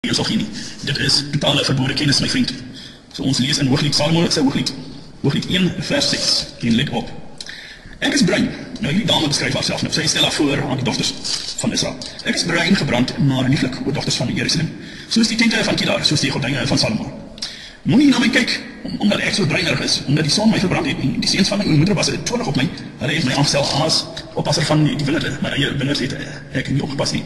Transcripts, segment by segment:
Ons sal gee nie. Dit is totale verbode kennis, my vriend. So ons lees in Hooglied, Salomo sê Hooglied 1 vers 6, en let op. Ek is bruin. Nou hierdie dame beskryf haarself nou. Sy stel haar voor aan die dogters van Israel. Ek is bruin gebrand, maar lieflik, o dogters van Jerusalem. Soos die tente van Kedar, soos die gordyne van Salomo. Moenie na my kyk, omdat ek so bruinerig is, omdat die son my verbrand het. Die seuns van my moeder was 20 op my. Hulle het my aangestel as oppasser van die wingerde. My eie wingerd het ek nie opgepas nie.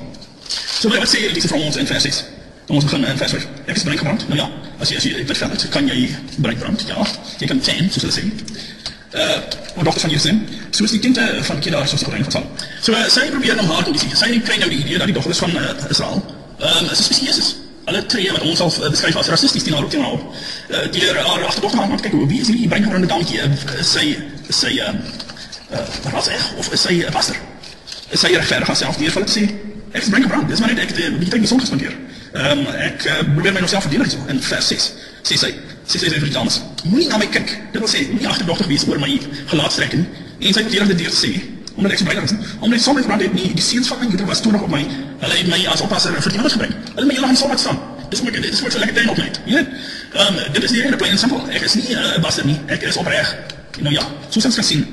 So wat sê Elise van ons in vers 6? Ons begin in vers 5. Ek is bruin gebrand. Nou ja, as jy wit vel het, kan jy bruin brand. Ja, jy kan tan, soos hulle sê. O dogters van Jerusalem, soos die tente van Kedar, soos die gordyne van Salomo. So sy probeer nou haar conditie. Sy kry nou die idee dat die dogters van Israel is Jesus. Hulle tree wat ons al beskryf as rassisties teen haar op. Deur haar agterdogter aan te kyk, wie is hierdie bruin gebrande dametjie? Is sy rasig of is sy pastor? Is sy regverdig haarself deur hulle te sê, ek is bruin gebrand, dis maar net ek het die son gespandeer. Ek probeer my nog self verdedig so. In vers 6 sê sy vir die dames, moenie na my kyk. Dit wil sê, moenie agterdogtig wees oor my gelaatstrekken. En sy verdedig dit deur te sê, omdat ek so bruin is. Omdat die son my verbrand het nie, die seuns van my moeder was 20 op my. Hulle het my as oppasser vir die kinders gebring. Hulle het my heel lang in son laat staan. Dis hoe ek so lekker tuin opneem. Jy weet, dit is die rede, plain en simpel. Ek is nie baster nie, ek is opreg. Nou ja, soos ons kan sien,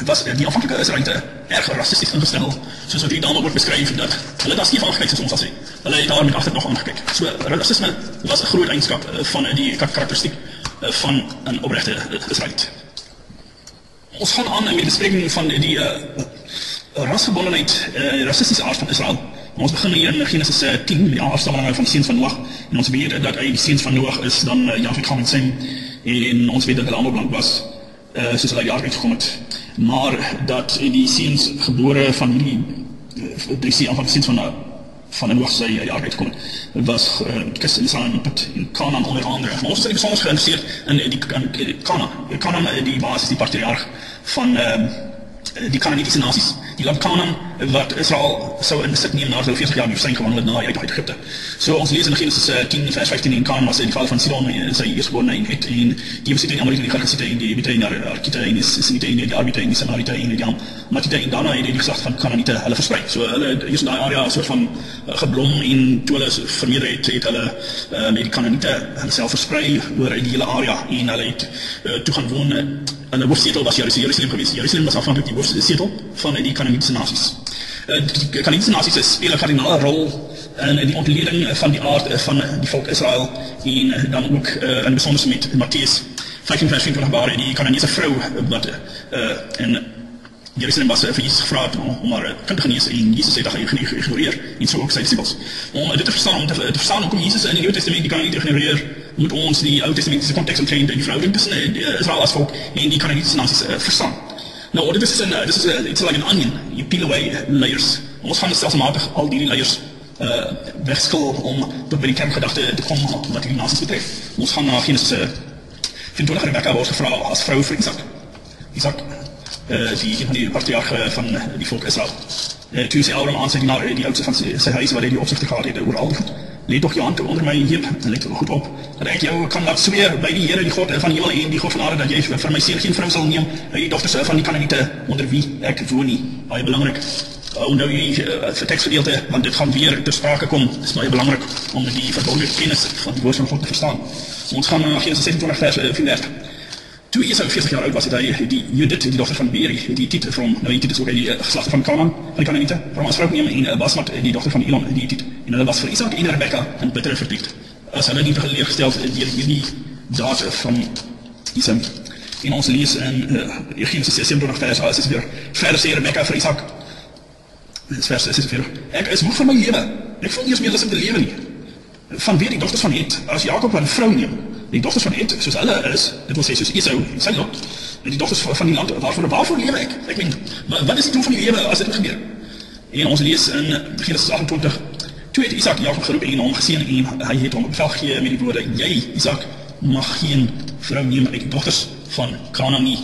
was die aanvanklike Israelite erg rassistisch ingestel, soos wat die dame word beskryf, dat hulle daar skief aangekyk, soos ons al sê. Hulle het daar met agterdog aangekyk. So, rassisme was 'n groot eienskap van die karakteristiek van 'n opregte Israelite. Ons gaan aan met die bespreking van die rasgebondenheid, rassistische aard van Israel. Ons begin hier in Genesis 10, die afstammeling van die seuns van Noag, en ons weet dat die seuns van Noag is dan Jafet, Ham en Sem, en ons weet dat hulle allemaal blank was, soos hulle die aard uitgekom het. Maar dat die seuns gebore van die seuns van Noag sy jaar uitgekom het, was Kis en Israel en Canaan onder andere. Maar ons is bijzonder geïnteresseerd in die Canaan. Canaan, die basis, die patriarch van die Canaanitische nasies. Die land Canaan, wat Israel sou in besit neem na hulle 40 jaar in die woestijn gewandeld na uit Egypte. So ons lees in Genesis 10 vers 15 en Canaan was die vader van Sidon, sy eerstgeborene het, en die besite in Amalek en die Gergesite en die Ebite en die Arkite en die Sinite en die Arbite en die Samarite en die Amatite en daarna het die geslacht van Canaanite hulle verspreid. So hulle is in die area soort van geblom en toe hulle vermeerder het hulle met die Canaanite hulle self verspreid oor die hele area en hulle het toe gaan woon. En die hoofdzetel was Jerusalem geweest. Jerusalem was afhankelijk die hoofdzetel van die Canaanitische nasies. Die Canaanitische nasies spelen een kardinale rol in die ontleding van die aard van die volk Israël en dan ook in bijzonder met Matthäus 15 vers 24 waar die Canaanese vrou wat in Jerusalem was vir Jesus gevraagd om haar kind te genees en Jesus het dat geïgnoreer en so ook sy disciples. Om dit te verstaan hoekom Jesus in die Nieuwe Testament die Canaaniete ignoreer, moet ons die Oude Testamentiese context omtrent die verhouding tussen Israel as volk en die Canaanitische nasies verstaan. Nou, dit is it's like an onion. You peel away layers. Ons gaan stelselmatig al die layers wegskil om tot by die kerngedachte te kom wat die nasies betref. Ons gaan na Genesis 24 Rebekka word gevra as vrou vir Isaac. Isaac, die patriarch van die volk Israel. Toe sy Abraham aan sy dienaar, die oudste van sy huis wat hy die opzichte gehad het oor al die goed. Leed toch je hand onder my heup, en let goed op, dat ek jou kan laat sweer by die Here, die God van hemel en die God van aarde, dat jy vir my seun geen vrou sal neem, die dogters van die Canaaniete, onder wie ek woon nie. Baie belangrik. Onthou hierdie teksgedeelte, want dit gaan weer ter sprake kom. Dit is baie belangrik om die verbonde kennis van die woord van God te verstaan. Ons gaan na Genesis 26 vers 34. Toe Esau 40 jaar oud was, het hy die Judith, die dochter van Beri, die Hittite vir hom, nou die Hittite is ook die geslachte van Canaan, van die Canaaniete, vir hom as vrou neem, en Basmat, die dochter van Elon, die Hittite. En hulle was vir Isaac en Rebekka in bittere verdriet. As hulle nie geleergesteld deur hierdie daad van Esau. En ons lees in Genesis 27 vers, as is weer verder sê Rebekka vir Isaac, vers 46, ek is moeg vir my lewe, ek voel nie eens meer lus om te lewe nie. Vanweer die dochters van Het, as Jacob een vrou neem, die dochters van Het, soos hulle is, dit wil sê soos Esau, sy lot, die dochters van die land, waarvoor lewe ek? Ek meen, wat is die doel van die lewe as dit moet gebeur? En ons lees in Genesis 28, toe het Isaac Jacob geroep en hom geseen en hy het hom bevel gegee met die woorde, jy, Isaac, mag geen vrou neem uit die dochters van Canaan nie.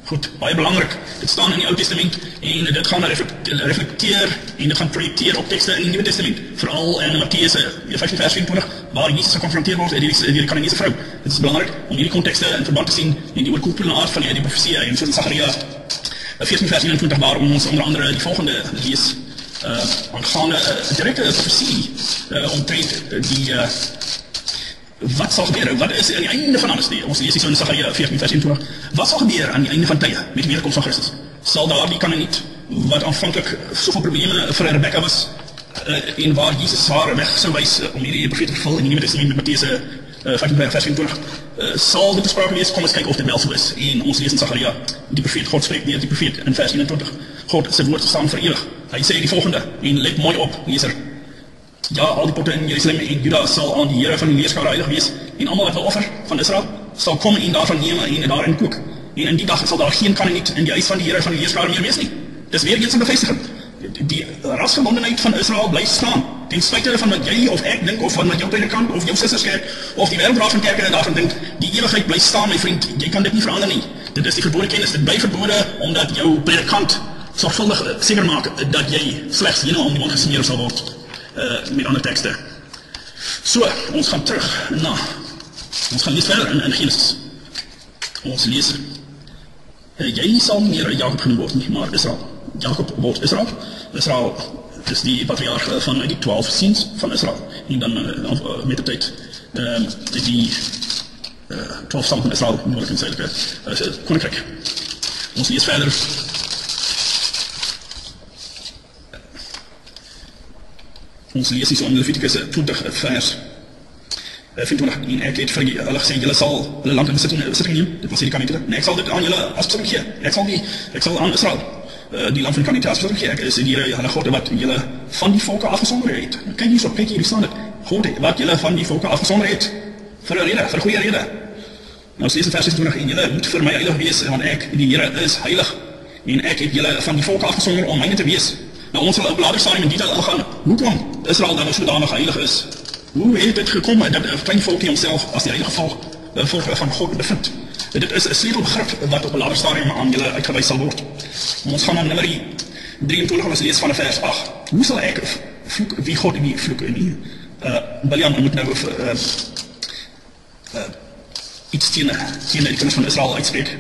Goed, baie belangrik, dit staan in die Oude Testament en dit gaan reflecteer en dit gaan projecteer op tekste in die Nieuwe Testament, vooral in Matthäus 15 vers 24, waar Jesus geconfronteerd word deur die Canaanese vrou. Dit is belangrik om hierdie kontekste in verband te sien en die oorkoepelende aard van die profesie en soos in Sagaria 14 vers 21 waar ons onder andere die volgende lees aangaande direkte profesie omtrent die wat sal gebeur? Wat is aan die einde van alles? Ons lees hier so in Sagaria 14 vers 21. Wat sal gebeur aan die einde van tye met die wederkoms van Christus? Sal daar die Kanaaniet wat aanvanklik soveel probleme vir Rebekka was en waar Jesus haar weg sou wys om hierdie profeet te vervul in die Nuwe Testament met Matteus 15 vers 24, sal dit besprake wees, kom ons kyk of dit wel so is. En ons lees in Sagaria, die profeet, God spreek deur die profeet in vers 21, God se woord staan vir ewig. Hy sê die volgende, en let mooi op, leser. Ja, al die potte in Jerusalem en Juda sal aan die Here van die leerskare heilig wees, en almal wat wil offer van Israel, sal kom en daarvan neem en daarin kook. En in die dag sal daar geen Kanaaniet in die huis van die Here van die leerskare meer wees nie. Dis weer eens 'n bevestiging. Die rasgebondenheid van Israel bly staan, ten spyte van wat jy of ek dink, of van wat jou predikant, of jou sisterskerk, of die wêreldraad van kerke daarvan dink. Die ewigheid bly staan, my vriend. Jy kan dit nie verander nie. Dit is die verbode kennis. Dit bly verbode omdat jou predikant sorgvuldig seker maak dat jy slegs om die mond gesmeer sal word met ander tekste. So, ons gaan terug na, ons gaan lees verder in Genesis. Ons lees, jy sal nie meer Jakob genoem word nie, maar Israel. Jakob word Israel. Israel is die patriarch van die 12 seuns van Israel. En dan met de tyd die 12 stammen van Israel, noordelijk en zuidelijke koninkrijk. Ons lees verder. Ons lees hier so in Leviticus 20 vers 24, en ek het vir hulle gesê, julle sal hulle land in besitting neem, dit was hier die Kanaaniete, en ek sal dit aan julle as besitting gee, ek sal aan Israel die land van die Kanaaniete as besitting gee, ek is die Here, hulle God wat julle van die volke afgesonder het. Kyk hierso, kyk hier staan dit, God wat julle van die volke afgesonder het, vir 'n rede, vir 'n goeie rede. Nou ons lees in vers 26, en julle moet vir my heilig wees, want ek, die Here, is heilig, en ek het julle van die volke afgesonder om myne te wees. Nou ons sal op later stadium in detail aangaan, hoekom Israel dan sodanig heilig is. Hoe het dit gekom dat 'n klein volkie homself as die heilige volk van God bevind? Dit is 'n sleutelbegrip wat op 'n later stadium aan julle uitgewys sal word. Ons gaan aan Numeri 23 ons lees van vers 8. Hoe sal ek vloek wie God nie vloek nie? Biljam moet nou iets teen die kinders van Israel uitspreek.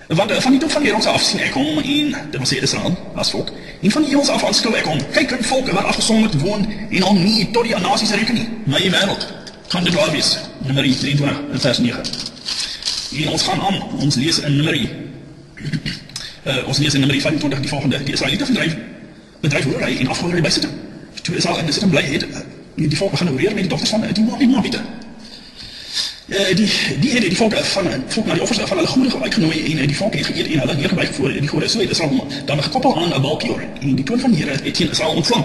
Want van die top van die eeuws af sien ek hom, en dit was Israel as volk, en van die eeuws af aanskou ek hom, kyk in volke wat afgesonderd woon, en al nie tot die nasies reken nie. My wêreld, kan dit waar wees? Numeri 23 vers 9. En ons gaan aan, ons lees in Numeri 25 die volgende, die Israeliete bedryf hoerery en afgoderry bysitting. Toe Israel in besitting bly het, die volk begin hoereer met die dogters van die Moabiete. Die volk na die offers van hulle goede uitgenooi, en die volk het geëet en hulle neergebuig voor die gode. So het Israel dan gekoppel aan 'n Balkior, en die toorn van die Here het teen Israel ontvlam.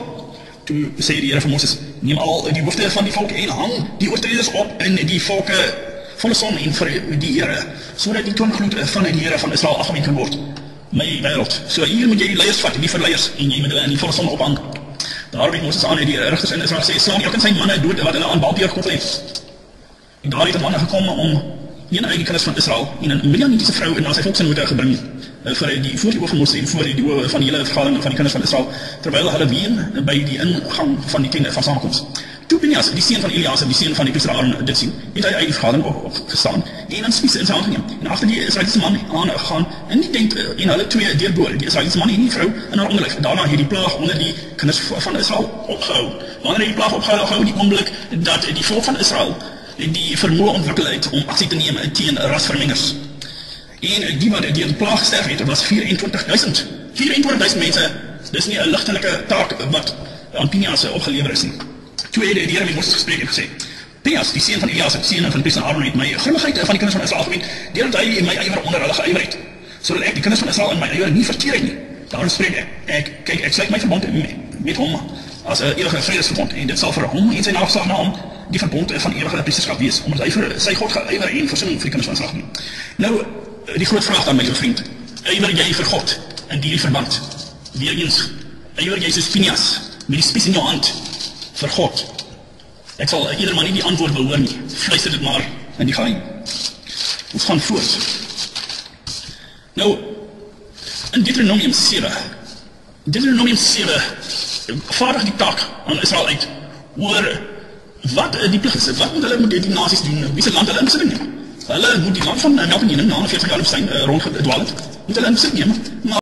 Toe sê die Here vir Moses, neem al die hoofde van die volk en hang die oortreders op in die volke volle son en vir die Here, sodat die toorngloed van die Here van Israel afgewend kan word. My wêreld, so hier moet jy die leiers vat, die verleiers, en jy moet hulle in die volle son ophang. Daar het Moses aan die rigters in Israel sê, slaan elk in sy manne dood wat hulle aan Balkior gekoppel het. En daar het 'n man gekom om een uit die kinders van Israel en 'n Midianitiese vrou na sy volksgenote gebring voor die oë van Moses en voor die oë van die hele vergadering van die kinders van Israel, terwyl hulle ween by die ingang van die tent van samekoms. Toe Pinias, die seun van Elias, die seun van die priester Aaron, dit sien, het hy uit die vergadering opgestaan en 'n spies in sy hand geneem, en agter die Israeliese man aangegaan in die tent en hulle twee deurboor, die Israeliese man en die vrou in haar onderlyf. Daarna het die plaag onder die kinders van Israel opgehou. Wanneer het die plaag opgehou? Die oomblik dat die volk van Israel die vermoë ontwikkel het om aksie te neem teen rasvermengers. En die wat deur die plaag gesterf het, was 24.000. 24.000 mense. Dis nie 'n ligtelike taak wat aan Pinias opgelewer is nie. Toe het die Here met Moses gespreek en gesê, Pinias, die seun van Elias, die seun van die priester Aaron, het my grimmigheid van die kinders van Israel gewend, deurdat hy my ywer onder hulle geywer het, sodat ek die kinders van Israel in my ywer nie verteer het nie. Daarom spreek ek sluit my verbond met hom as 'n ewige vredesverbond, en dit sal vir hom en sy nageslag na hom die verbond van ewige priesterskap wees, omdat hy vir sy God geywer en verzoening vir die kinders van Israel doen. Nou, die groot vraag aan my vriend, ywer jy vir God in die verband? Weer eens, ywer jy soos Pinias met die spies in jou hand vir God? Ek sal ieder man nie die antwoord wil hoor nie, fluister dit maar in die geheim. Ons gaan voort. Nou, in Deuteronomium 7 vaardig die taak aan Israel uit oor wat die plig is, wat moet hulle met die nasies doen, wie se land hulle in besit neem. Hulle moet die land van melk en honing na 40 jaar op rondgedwaal het, moet hulle in besit neem, maar